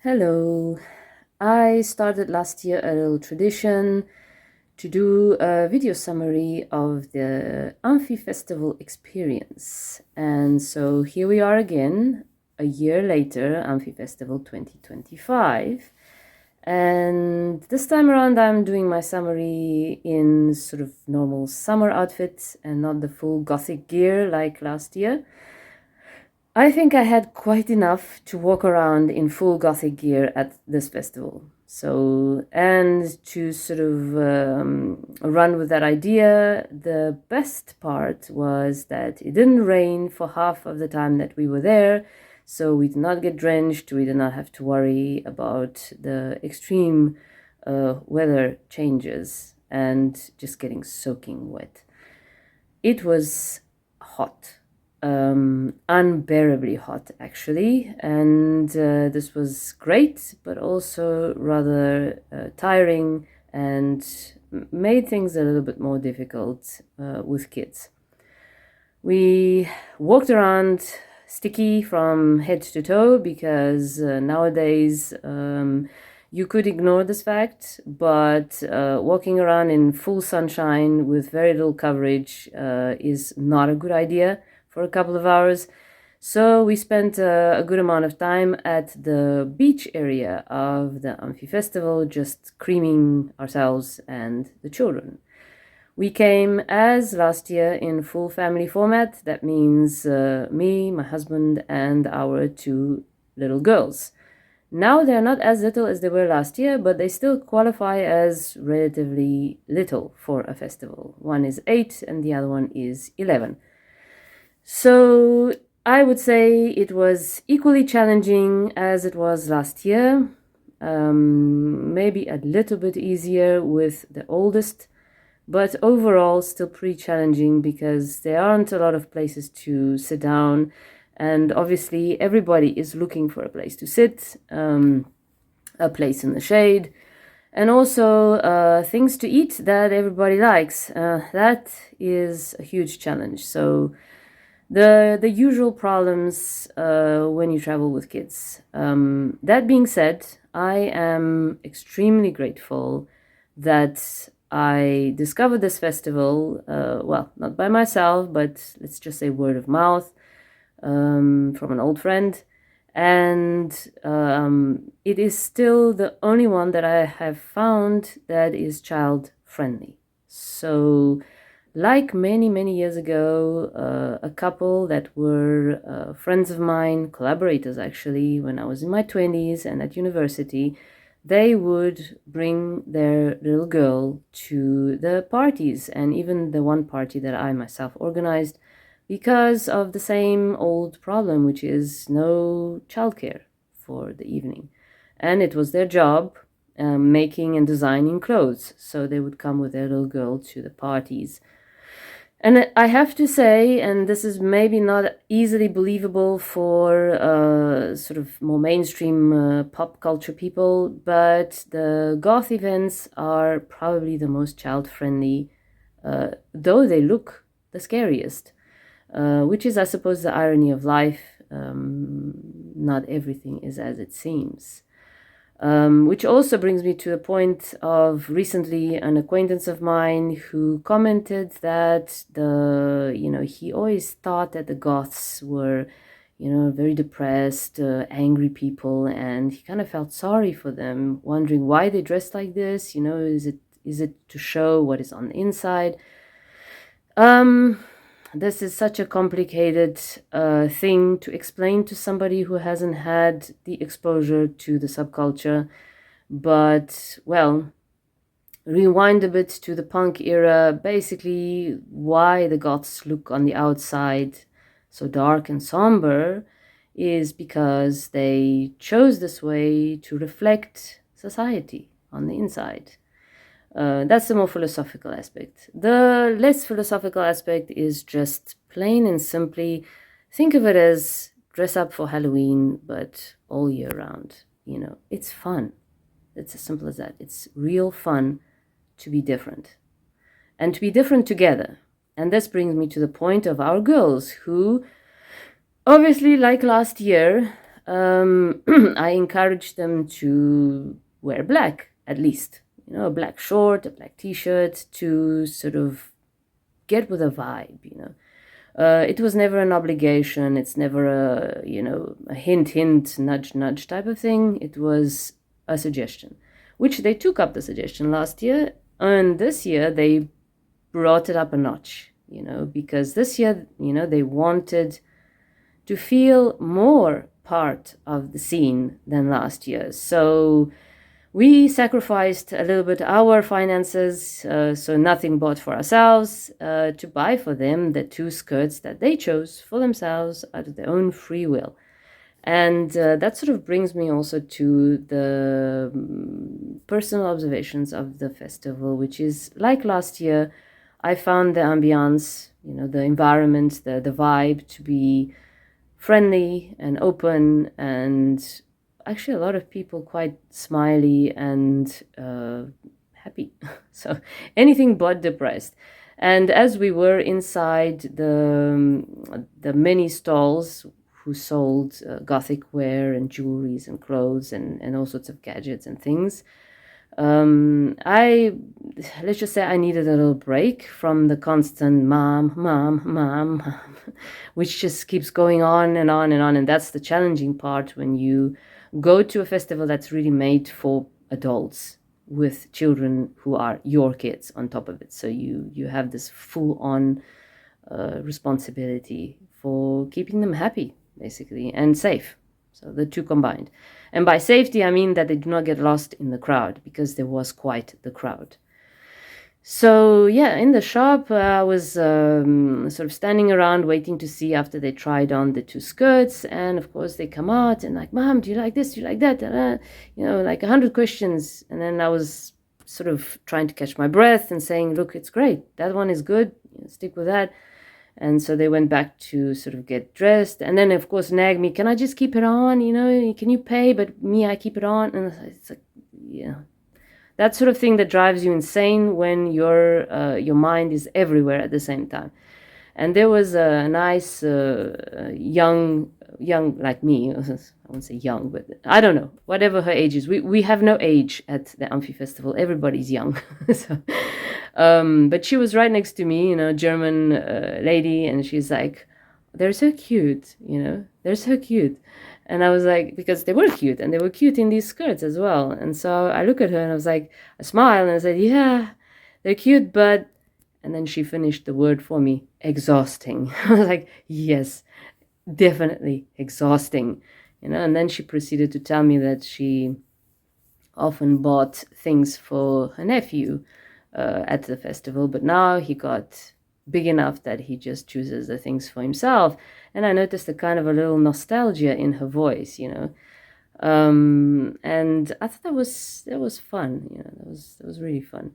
Hello. I started last year a little tradition to do a video summary of the Amphi Festival experience. And so here we are again, a year later, Amphi Festival 2025. And this time around, I'm doing my summary in sort of normal summer outfits and not the full gothic gear like last year. I think I had quite enough to walk around in full gothic gear at this festival. So, and to sort of run with that idea, the best part was that it didn't rain for half of the time that we were there. So we did not get drenched. We did not have to worry about the extreme weather changes and just getting soaking wet. It was hot, unbearably hot actually, and this was great, but also rather tiring and made things a little bit more difficult with kids. We walked around sticky from head to toe because nowadays you could ignore this fact, but walking around in full sunshine with very little coverage is not a good idea for a couple of hours. So we spent a good amount of time at the beach area of the Amphi Festival, just creaming ourselves and the children. We came as last year in full family format. That means me, my husband, and our two little girls. Now they're not as little as they were last year, but they still qualify as relatively little for a festival. One is 8 and the other one is 11. So I would say it was equally challenging as it was last year. Maybe a little bit easier with the oldest, but overall still pretty challenging because there aren't a lot of places to sit down. And obviously, everybody is looking for a place to sit, a place in the shade, and also things to eat that everybody likes. That is a huge challenge. So the usual problems when you travel with kids. That being said, I am extremely grateful that I discovered this festival, well, not by myself, but let's just say word of mouth, from an old friend. And it is still the only one that I have found that is child friendly. So, like many years ago, a couple that were friends of mine, collaborators actually, when I was in my 20s and at university, they would bring their little girl to the parties, and even the one party that I myself organized, because of the same old problem, which is no childcare for the evening. And it was their job making and designing clothes, so they would come with their little girl to the parties. And I have to say, and this is maybe not easily believable for sort of more mainstream pop culture people, but the goth events are probably the most child-friendly, though they look the scariest, which is, I suppose, the irony of life. Not everything is as it seems. Which also brings me to the point of recently an acquaintance of mine who commented that he always thought that the Goths were, very depressed, angry people, and he kind of felt sorry for them, wondering why they dressed like this. Is it to show what is on the inside? This is such a complicated thing to explain to somebody who hasn't had the exposure to the subculture. But, well, rewind a bit to the punk era, basically why the Goths look on the outside so dark and somber is because they chose this way to reflect society on the inside. That's the more philosophical aspect. The less philosophical aspect is just plain and simply think of it as dress up for Halloween, but all year round. It's fun. It's as simple as that. It's real fun to be different and to be different together. And this brings me to the point of our girls who, obviously, like last year, I encouraged them to wear black, at least, a black short, a black t-shirt, to sort of get with a vibe. It was never an obligation. It's never a hint, nudge, nudge type of thing. It was a suggestion, which they took up the suggestion last year. And this year they brought it up a notch, because this year, they wanted to feel more part of the scene than last year. So we sacrificed a little bit our finances, so nothing bought for ourselves, to buy for them the 2 skirts that they chose for themselves out of their own free will. And that sort of brings me also to the personal observations of the festival, which is like last year. I found the ambiance, the environment, the vibe to be friendly and open, and actually a lot of people quite smiley and happy. So anything but depressed. And as we were inside the many stalls who sold Gothic wear and jewelries and clothes and all sorts of gadgets and things, let's just say I needed a little break from the constant mom, mom, mom, mom, which just keeps going on and on and on. And that's the challenging part when you go to a festival that's really made for adults with children who are your kids on top of it. So you have this full-on responsibility for keeping them happy, basically, and safe. So the two combined. And by safety, I mean that they do not get lost in the crowd, because there was quite the crowd. So yeah, in the shop, I was sort of standing around waiting to see after they tried on the 2 skirts. And of course they come out and like, Mom, do you like this? Do you like that? Like 100 questions. And then I was sort of trying to catch my breath and saying, look, it's great. That one is good. Stick with that. And so they went back to sort of get dressed. And then, of course, nag me, can I just keep it on? Can you pay? But me, I keep it on. And it's like, that sort of thing that drives you insane when your mind is everywhere at the same time. And there was a nice young like me, I won't say young, but I don't know, whatever her age is. We have no age at the Amphi Festival. Everybody's young. So, but she was right next to me, German lady, and she's like, they're so cute, they're so cute. And I was like, because they were cute, and they were cute in these skirts as well. And so I look at her and I was like, I smile and I said, yeah, they're cute, but, and then she finished the word for me, exhausting. I was like, yes, definitely exhausting, and then she proceeded to tell me that she often bought things for her nephew at the festival, but now he got big enough that he just chooses the things for himself. And I noticed a kind of a little nostalgia in her voice, and I thought that was fun. That was really fun.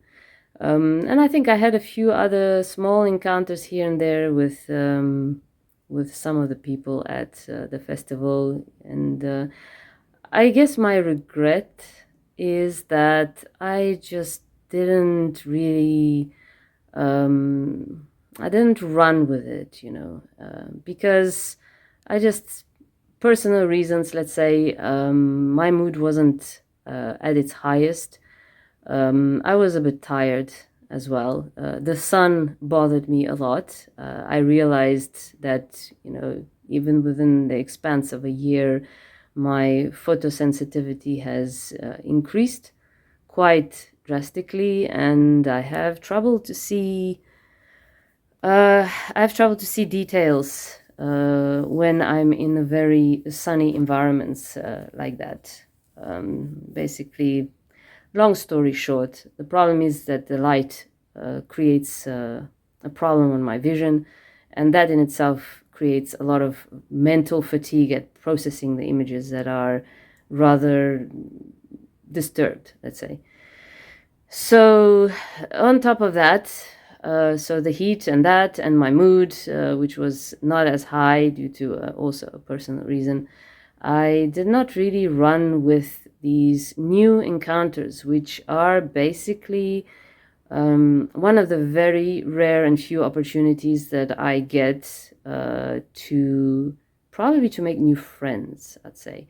And I think I had a few other small encounters here and there with some of the people at the festival. And I guess my regret is that I just didn't really I didn't run with it, because I just, personal reasons, let's say, my mood wasn't at its highest. I was a bit tired as well. The sun bothered me a lot. I realized that, even within the expanse of a year, my photosensitivity has increased quite drastically, and I have trouble to see details when I'm in a very sunny environments like that. Basically, long story short, the problem is that the light creates a problem on my vision, and that in itself creates a lot of mental fatigue at processing the images that are rather disturbed, let's say. So on top of that, so the heat and that, and my mood, which was not as high due to also a personal reason, I did not really run with these new encounters, which are basically one of the very rare and few opportunities that I get to probably to make new friends, I'd say.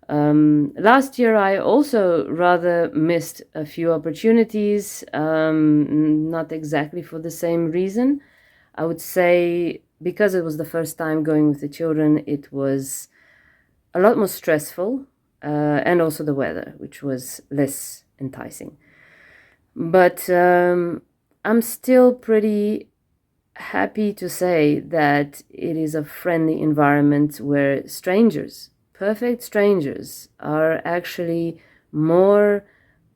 Last year, I also rather missed a few opportunities, not exactly for the same reason. I would say because it was the first time going with the children, it was a lot more stressful, and also the weather, which was less enticing. But I'm still pretty happy to say that it is a friendly environment where strangers, perfect strangers, are actually more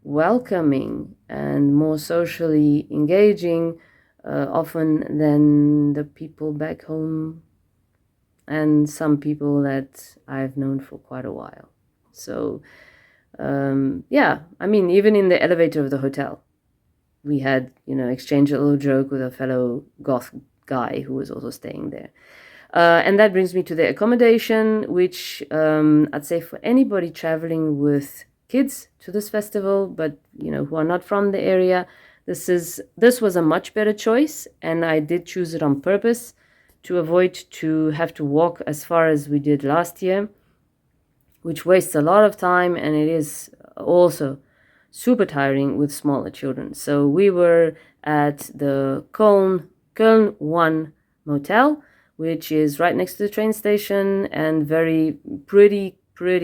welcoming and more socially engaging, often than the people back home and some people that I've known for quite a while. So, yeah, I mean, even in the elevator of the hotel, we had, exchanged a little joke with a fellow Goth guy who was also staying there. And that brings me to the accommodation, which I'd say for anybody traveling with kids to this festival, but who are not from the area, this was a much better choice, and I did choose it on purpose to avoid to have to walk as far as we did last year, which wastes a lot of time, and it is also super tiring with smaller children. So we were at the Köln 1 motel, which is right next to the train station and very pretty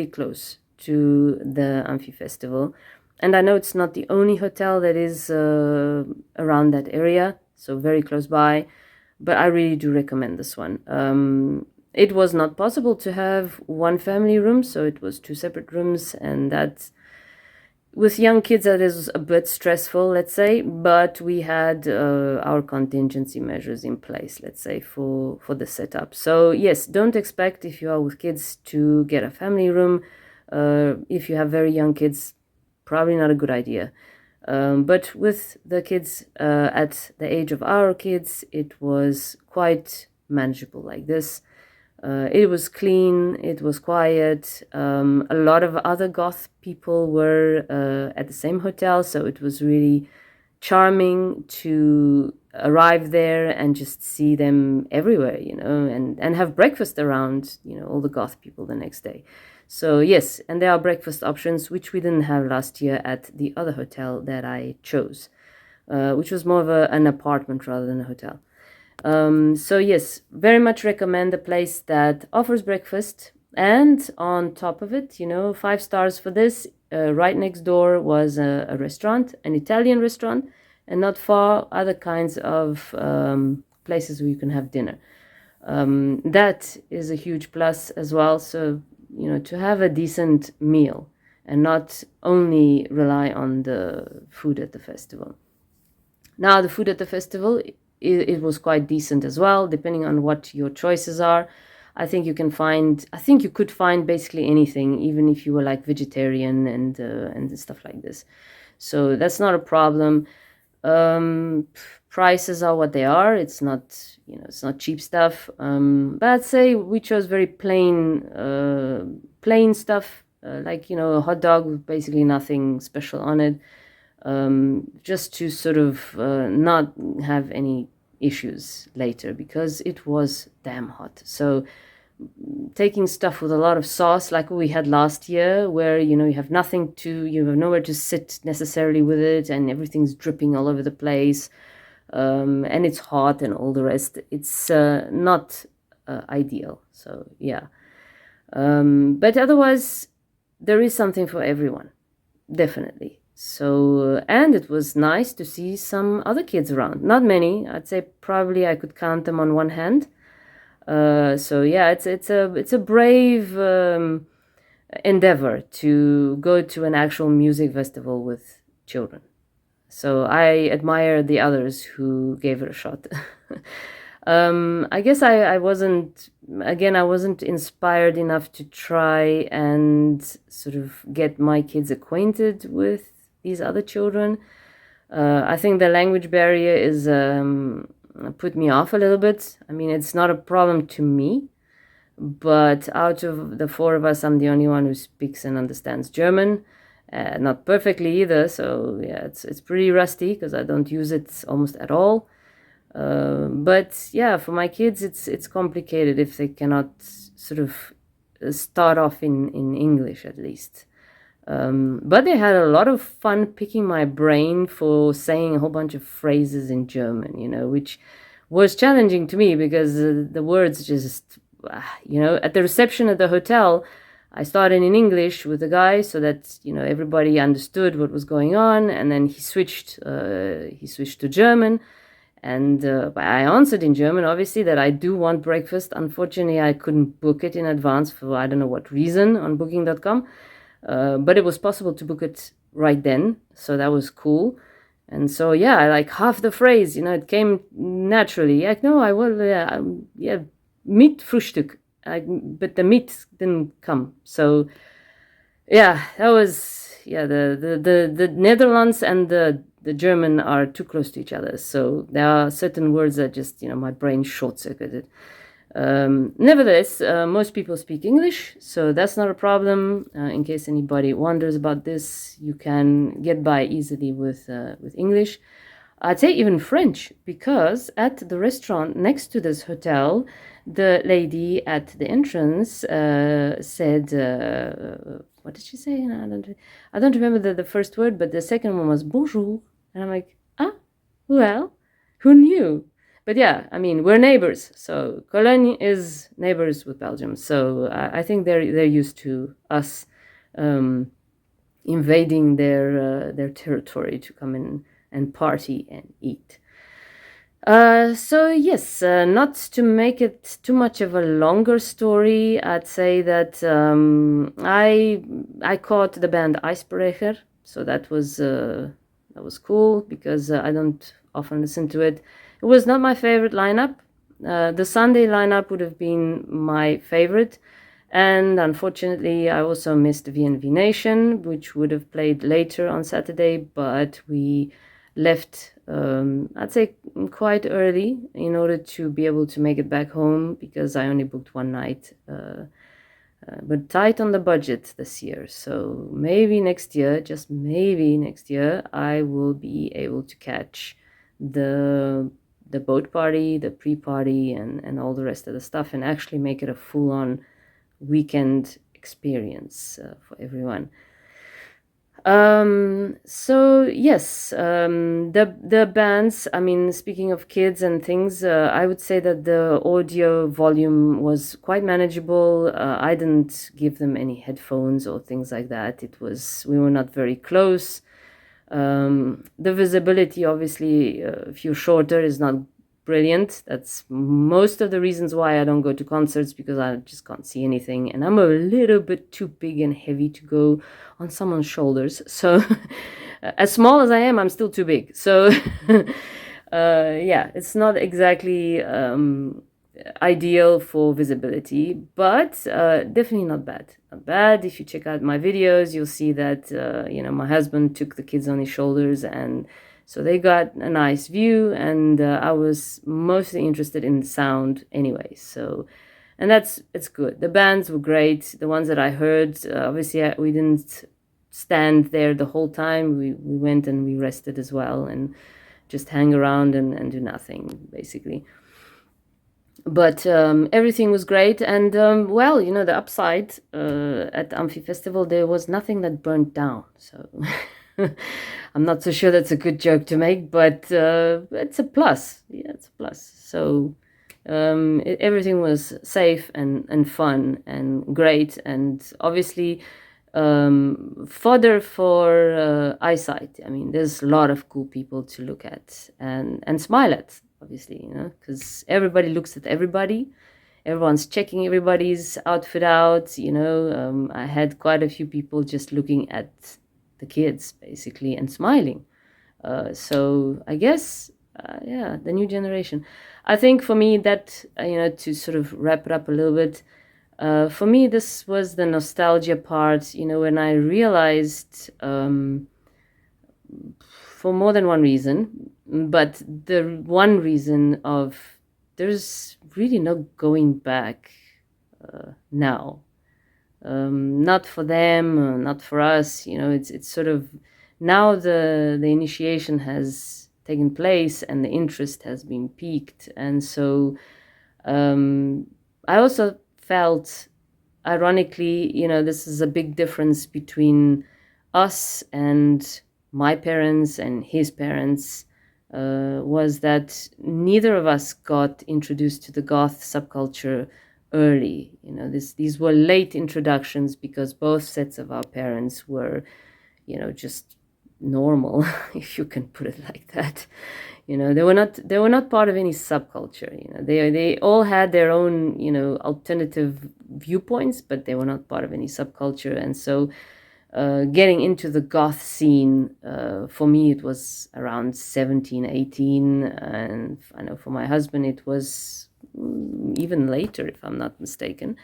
close to the Amphi Festival. And I know it's not the only hotel that is around that area, so very close by, but I really do recommend this one. It was not possible to have one family room, so it was two separate rooms, and that with young kids that is a bit stressful, let's say, but we had our contingency measures in place, let's say, for the setup. So yes, don't expect if you are with kids to get a family room. If you have very young kids, probably not a good idea. But with the kids at the age of our kids, it was quite manageable like this. It was clean, it was quiet. A lot of other Goth people were at the same hotel, so it was really charming to arrive there and just see them everywhere, and have breakfast around, all the Goth people the next day. So yes, and there are breakfast options, which we didn't have last year at the other hotel that I chose, which was more of an apartment rather than a hotel. So yes, very much recommend a place that offers breakfast, and on top of it, 5 stars for this. Right next door was a restaurant, an Italian restaurant, and not far other kinds of places where you can have dinner. That is a huge plus as well. So, to have a decent meal and not only rely on the food at the festival. Now, the food at the festival, it was quite decent as well, depending on what your choices are. I think you could find basically anything, even if you were like vegetarian and stuff like this. So that's not a problem. Prices are what they are. It's not cheap stuff. But I'd say we chose very plain stuff, like, a hot dog with basically nothing special on it. Just to sort of not have any issues later, because it was damn hot. So taking stuff with a lot of sauce like we had last year, where you have nowhere to sit necessarily with it, and everything's dripping all over the place, and it's hot and all the rest, it's not ideal. So yeah, but otherwise there is something for everyone, definitely. So, and it was nice to see some other kids around. Not many. I'd say probably I could count them on one hand. So yeah, it's a brave endeavor to go to an actual music festival with children. So I admire the others who gave it a shot. I guess I wasn't inspired enough to try and sort of get my kids acquainted with these other children. I think the language barrier is put me off a little bit. I mean, it's not a problem to me, but out of the four of us, I'm the only one who speaks and understands German. Not perfectly either, so yeah, it's pretty rusty because I don't use it almost at all. But yeah, for my kids, it's complicated if they cannot sort of start off in English at least. But they had a lot of fun picking my brain for saying a whole bunch of phrases in German, which was challenging to me because the words just, at the reception at the hotel, I started in English with the guy so that, everybody understood what was going on. And then he switched to German. And I answered in German, obviously, that I do want breakfast. Unfortunately, I couldn't book it in advance for I don't know what reason on booking.com. But it was possible to book it right then, so that was cool. And so, yeah, like half the phrase, it came naturally. Like, no, I will, yeah, meat Frühstück. But the meat didn't come. So, yeah, that was, yeah, the Netherlands and the German are too close to each other. So there are certain words that just, my brain short-circuited. Nevertheless, most people speak English, so that's not a problem. In case anybody wonders about this, you can get by easily with English. I'd say even French, because at the restaurant next to this hotel, the lady at the entrance said, what did she say? I don't remember the first word, but the second one was bonjour. And I'm like, well, who knew? But yeah, I mean, we're neighbors. So Cologne is neighbors with Belgium. So I think they're used to us invading their territory to come in and party and eat. So yes, not to make it too much of a longer story, I'd say that I caught the band Icebreaker. So that was cool because I don't often listen to it. It was not my favorite lineup. The Sunday lineup would have been my favorite. And unfortunately, I also missed VNV Nation, which would have played later on Saturday, but we left, I'd say, quite early in order to be able to make it back home because I only booked one night. But tight on the budget this year. So maybe next year, just maybe next year, I will be able to catch the boat party, the pre-party, and all the rest of the stuff, and actually make it a full-on weekend experience for everyone. So yes, the bands, I mean, speaking of kids and things, I would say that the audio volume was quite manageable. I didn't give them any headphones or things like that. We were not very close. The visibility, obviously, if you're shorter, is not brilliant. That's most of the reasons why I don't go to concerts, because I just can't see anything, and I'm a little bit too big and heavy to go on someone's shoulders. So as small as I am, I'm still too big. So yeah, it's not exactly ideal for visibility, but definitely not bad. Not bad. If you check out my videos, you'll see that my husband took the kids on his shoulders, and so they got a nice view, and I was mostly interested in the sound anyway. So, and it's good. The bands were great. The ones that I heard, obviously we didn't stand there the whole time. We went and we rested as well, and just hang around and do nothing, basically. But everything was great, and well, the upside at Amphi Festival, there was nothing that burnt down. So I'm not so sure that's a good joke to make, but it's a plus. Yeah, it's a plus. So everything was safe and fun and great, and obviously fodder for eyesight. I mean, there's a lot of cool people to look at and smile at, obviously, because everybody looks at everybody. Everyone's checking everybody's outfit out. I had quite a few people just looking at the kids, basically, and smiling. So I guess, yeah, the new generation. I think for me that, to sort of wrap it up a little bit, for me, this was the nostalgia part, when I realized, for more than one reason, but the one reason of there's really no going back now. Not for them, not for us. It's sort of now the initiation has taken place and the interest has been piqued, and so I also felt, ironically, this is a big difference between us and my parents and his parents, was that neither of us got introduced to the goth subculture early. These were late introductions because both sets of our parents were, just normal, if you can put it like that. They were not part of any subculture. They all had their own, alternative viewpoints, but they were not part of any subculture. And so getting into the goth scene, for me, it was around 17, 18. And I know for my husband, it was even later, if I'm not mistaken.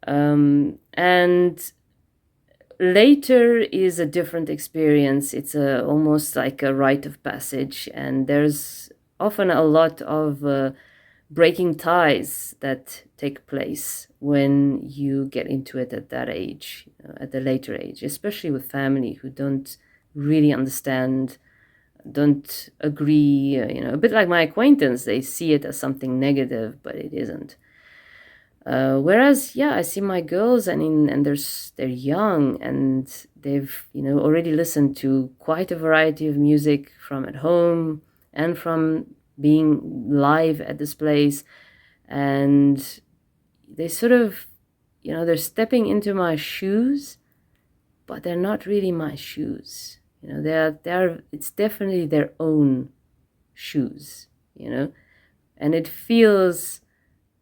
And later is a different experience. It's almost like a rite of passage. And there's often a lot of breaking ties that take place when you get into it at that age, at the later age, especially with family who don't really understand, don't agree. A bit like my acquaintance, they see it as something negative, but it isn't. Whereas, yeah, I see my girls, and they're young, and they've already listened to quite a variety of music from at home and from being live at this place, and they sort of, they're stepping into my shoes, but they're not really my shoes. It's definitely their own shoes, and it feels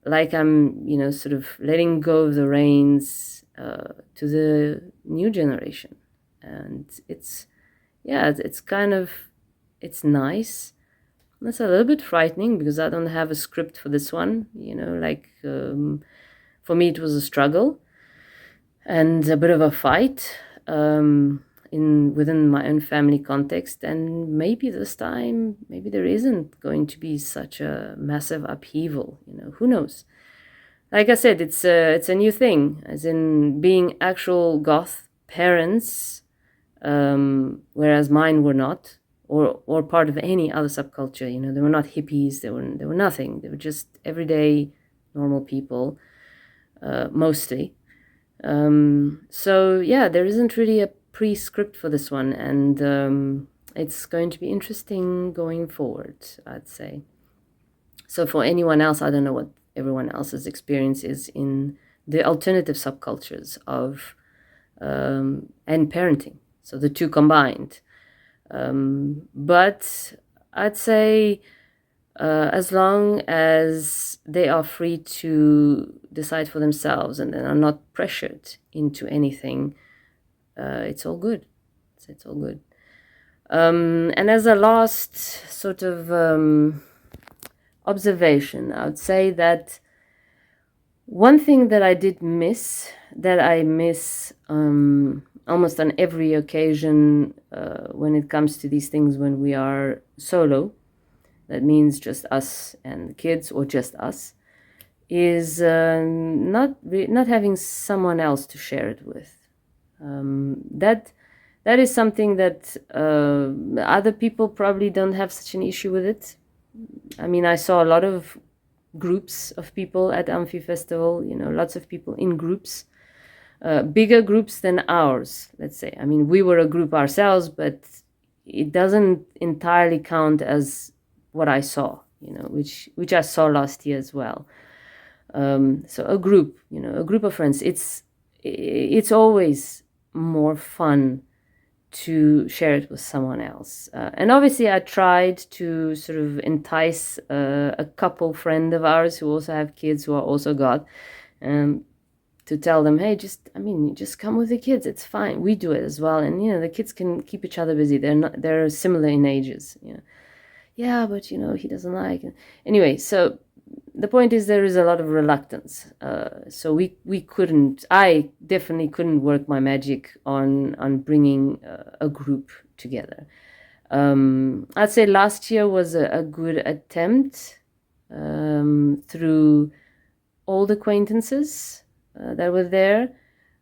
like I'm, sort of letting go of the reins to the new generation. And it's nice. It's a little bit frightening because I don't have a script for this one. For me, it was a struggle and a bit of a fight within my own family context. And maybe this time, maybe there isn't going to be such a massive upheaval. Who knows? Like I said, it's a new thing, as in being actual goth parents, whereas mine were not, or part of any other subculture. They were not hippies. They were nothing. They were just everyday normal people, mostly. So yeah, there isn't really a pre-script for this one, and it's going to be interesting going forward, I'd say. So for anyone else, I don't know what everyone else's experience is in the alternative subcultures of and parenting, so the two combined. But I'd say as long as they are free to decide for themselves and are not pressured into anything, it's all good. It's all good. And as a last sort of observation, I would say that one thing that I miss almost on every occasion when it comes to these things, when we are solo, that means just us and the kids, or just us, is not having someone else to share it with. That is something that other people probably don't have such an issue with it. I mean, I saw a lot of groups of people at Amphi Festival, lots of people in groups, bigger groups than ours, let's say. I mean, we were a group ourselves, but it doesn't entirely count as what I saw, which I saw last year as well. So a group of friends, it's always more fun to share it with someone else. And obviously I tried to sort of entice a couple friend of ours who also have kids who are also goth, to tell them, hey, just come with the kids. It's fine. We do it as well. And, the kids can keep each other busy. They're similar in ages. Yeah, but, he doesn't like it. Anyway, so the point is there is a lot of reluctance. So I definitely couldn't work my magic on bringing a group together. I'd say last year was a good attempt through old acquaintances that were there.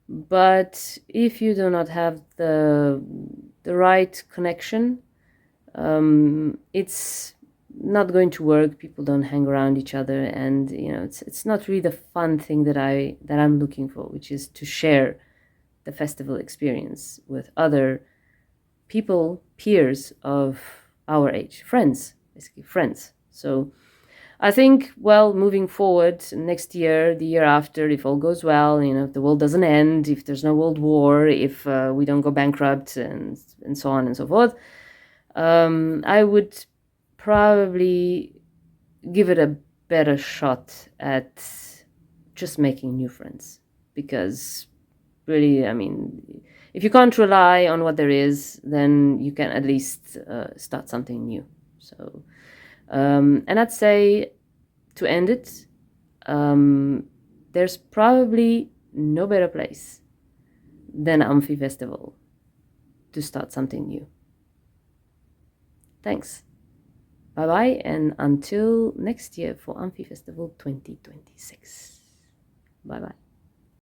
But if you do not have the right connection, it's not going to work. People don't hang around each other, and it's not really the fun thing that I'm looking for, which is to share the festival experience with other people, peers of our age, friends, basically friends. So I think, well, moving forward, next year, the year after, if all goes well, if the world doesn't end, if there's no world war, if we don't go bankrupt, and so on and so forth, I would probably give it a better shot at just making new friends. Because really, I mean, if you can't rely on what there is, then you can at least start something new. So, and I'd say, to end it, there's probably no better place than Amphi Festival to start something new. Thanks. Bye bye, and until next year for Amphi Festival 2026. Bye bye.